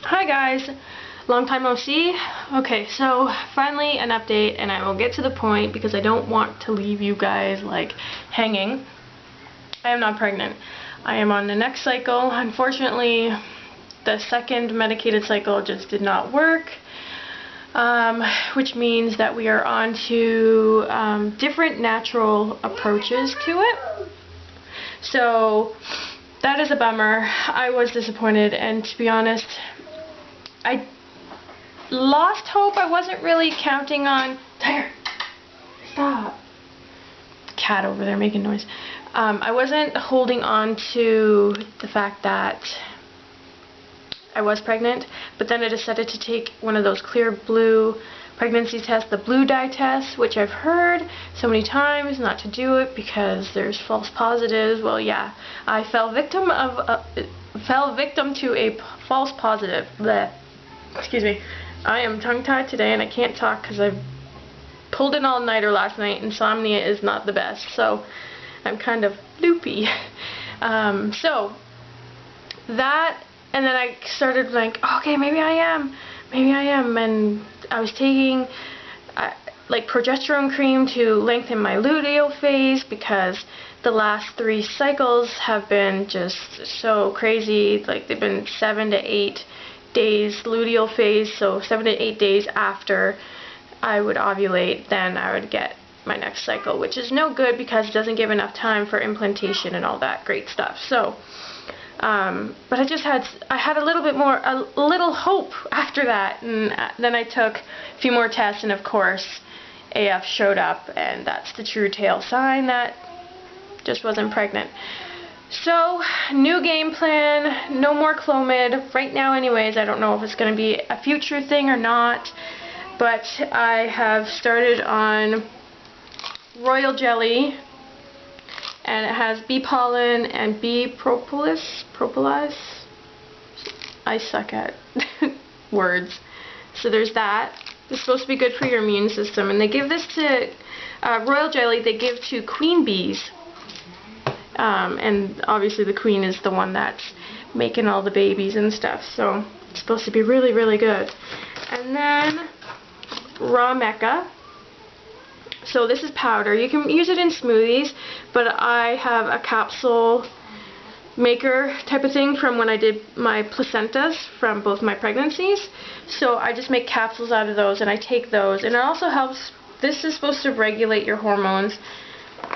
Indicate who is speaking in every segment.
Speaker 1: Hi guys, long time no see. Okay, so finally an update, and I will get to the point because I don't want to leave you guys like hanging. I am not pregnant. I am on the next cycle. Unfortunately, the second medicated cycle just did not work, which means that we are on to different natural approaches to it. So that is a bummer. I was disappointed, and to be honest, I lost hope. I wasn't really counting on... Tiger! Stop! Cat over there making noise. I wasn't holding on to the fact that I was pregnant, but then I decided to take one of those clear blue pregnancy tests, the blue dye test, which I've heard so many times not to do it because there's false positives. Well, yeah, I fell victim to a false positive. Blech. Excuse me. I am tongue-tied today and I can't talk because I've pulled an all-nighter last night. Insomnia is not the best, so I'm kind of loopy. So that, and then I started like, okay, maybe I am, and I was taking like progesterone cream to lengthen my luteal phase because the last 3 cycles have been just so crazy. Like they've been 7 to 8 days luteal phase, so 7 to 8 days after I would ovulate, then I would get my next cycle, which is no good because it doesn't give enough time for implantation and all that great stuff. So but I had a little hope after that, and then I took a few more tests, and of course AF showed up, and that's the true tale sign that just wasn't pregnant. So, new game plan, no more Clomid. Right now anyways, I don't know if it's going to be a future thing or not, but I have started on royal jelly, and it has bee pollen and bee propolis. I suck at words. So there's that. It's supposed to be good for your immune system, and they give this to royal jelly. They give to queen bees, and obviously the queen is the one that's making all the babies and stuff. So it's supposed to be really, really good. And then raw mecha. So this is powder. You can use it in smoothies, but I have a capsule maker type of thing from when I did my placentas from both my pregnancies. So I just make capsules out of those, and I take those. And it also helps, this is supposed to regulate your hormones,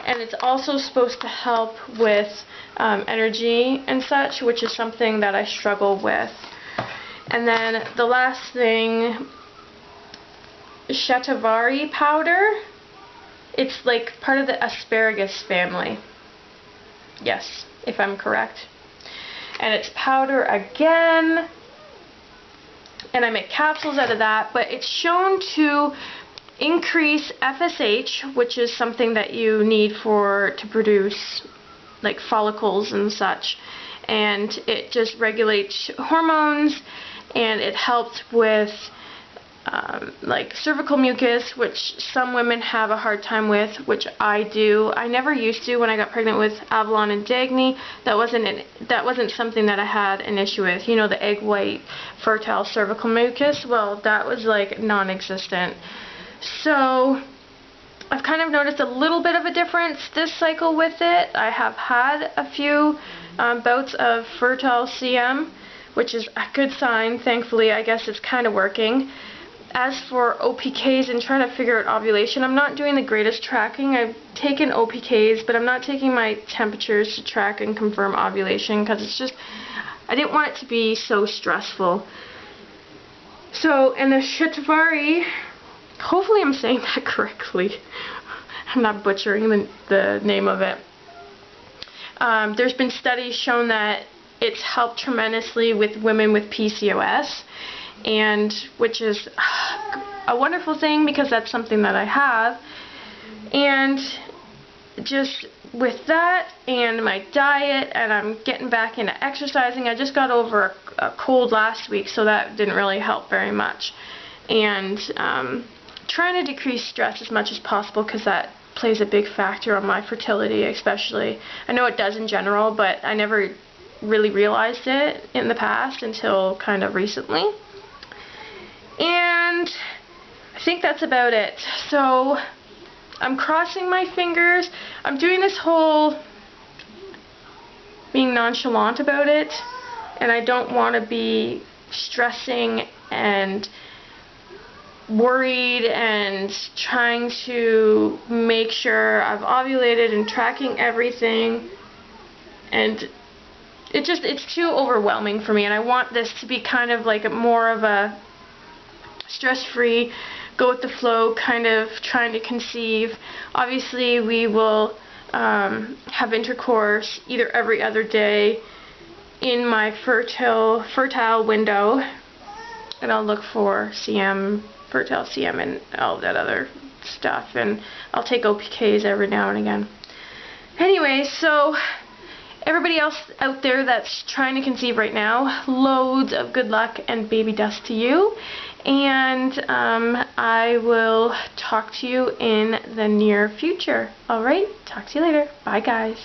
Speaker 1: and it's also supposed to help with energy and such, which is something that I struggle with. And then the last thing, shatavari powder. It's like part of the asparagus family. Yes, if I'm correct. And it's powder again. And I make capsules out of that. But it's shown to increase FSH, which is something that you need to produce like follicles and such. And it just regulates hormones, and it helps with like cervical mucus, which some women have a hard time with, which I do. I never used to when I got pregnant with Avalon and Dagny. That wasn't something that I had an issue with. You know, the egg white fertile cervical mucus. Well, that was like non-existent. So I've kind of noticed a little bit of a difference this cycle with it. I have had a few bouts of fertile CM, which is a good sign. Thankfully, I guess it's kind of working. As for OPKs and trying to figure out ovulation, I'm not doing the greatest tracking. I've taken OPKs, but I'm not taking my temperatures to track and confirm ovulation because it's just, I didn't want it to be so stressful. So, and the shatavari, hopefully I'm saying that correctly. I'm not butchering the name of it. There's been studies shown that it's helped tremendously with women with PCOS, and which is a wonderful thing because that's something that I have. And just with that and my diet, and I'm getting back into exercising. I just got over a cold last week, so that didn't really help very much. And trying to decrease stress as much as possible because that plays a big factor on my fertility, especially. I know it does in general, but I never really realized it in the past until kind of recently. And I think that's about it. So I'm crossing my fingers. I'm doing this whole being nonchalant about it, and I don't want to be stressing and worried and trying to make sure I've ovulated and tracking everything, and it's too overwhelming for me, and I want this to be kind of like more of a stress-free, go with the flow kind of trying to conceive. Obviously we will have intercourse either every other day in my fertile window, and I'll look for fertile CM and all that other stuff, and I'll take OPKs every now and again. Anyway, so everybody else out there that's trying to conceive right now, loads of good luck and baby dust to you, and I will talk to you in the near future. Alright, talk to you later. Bye guys.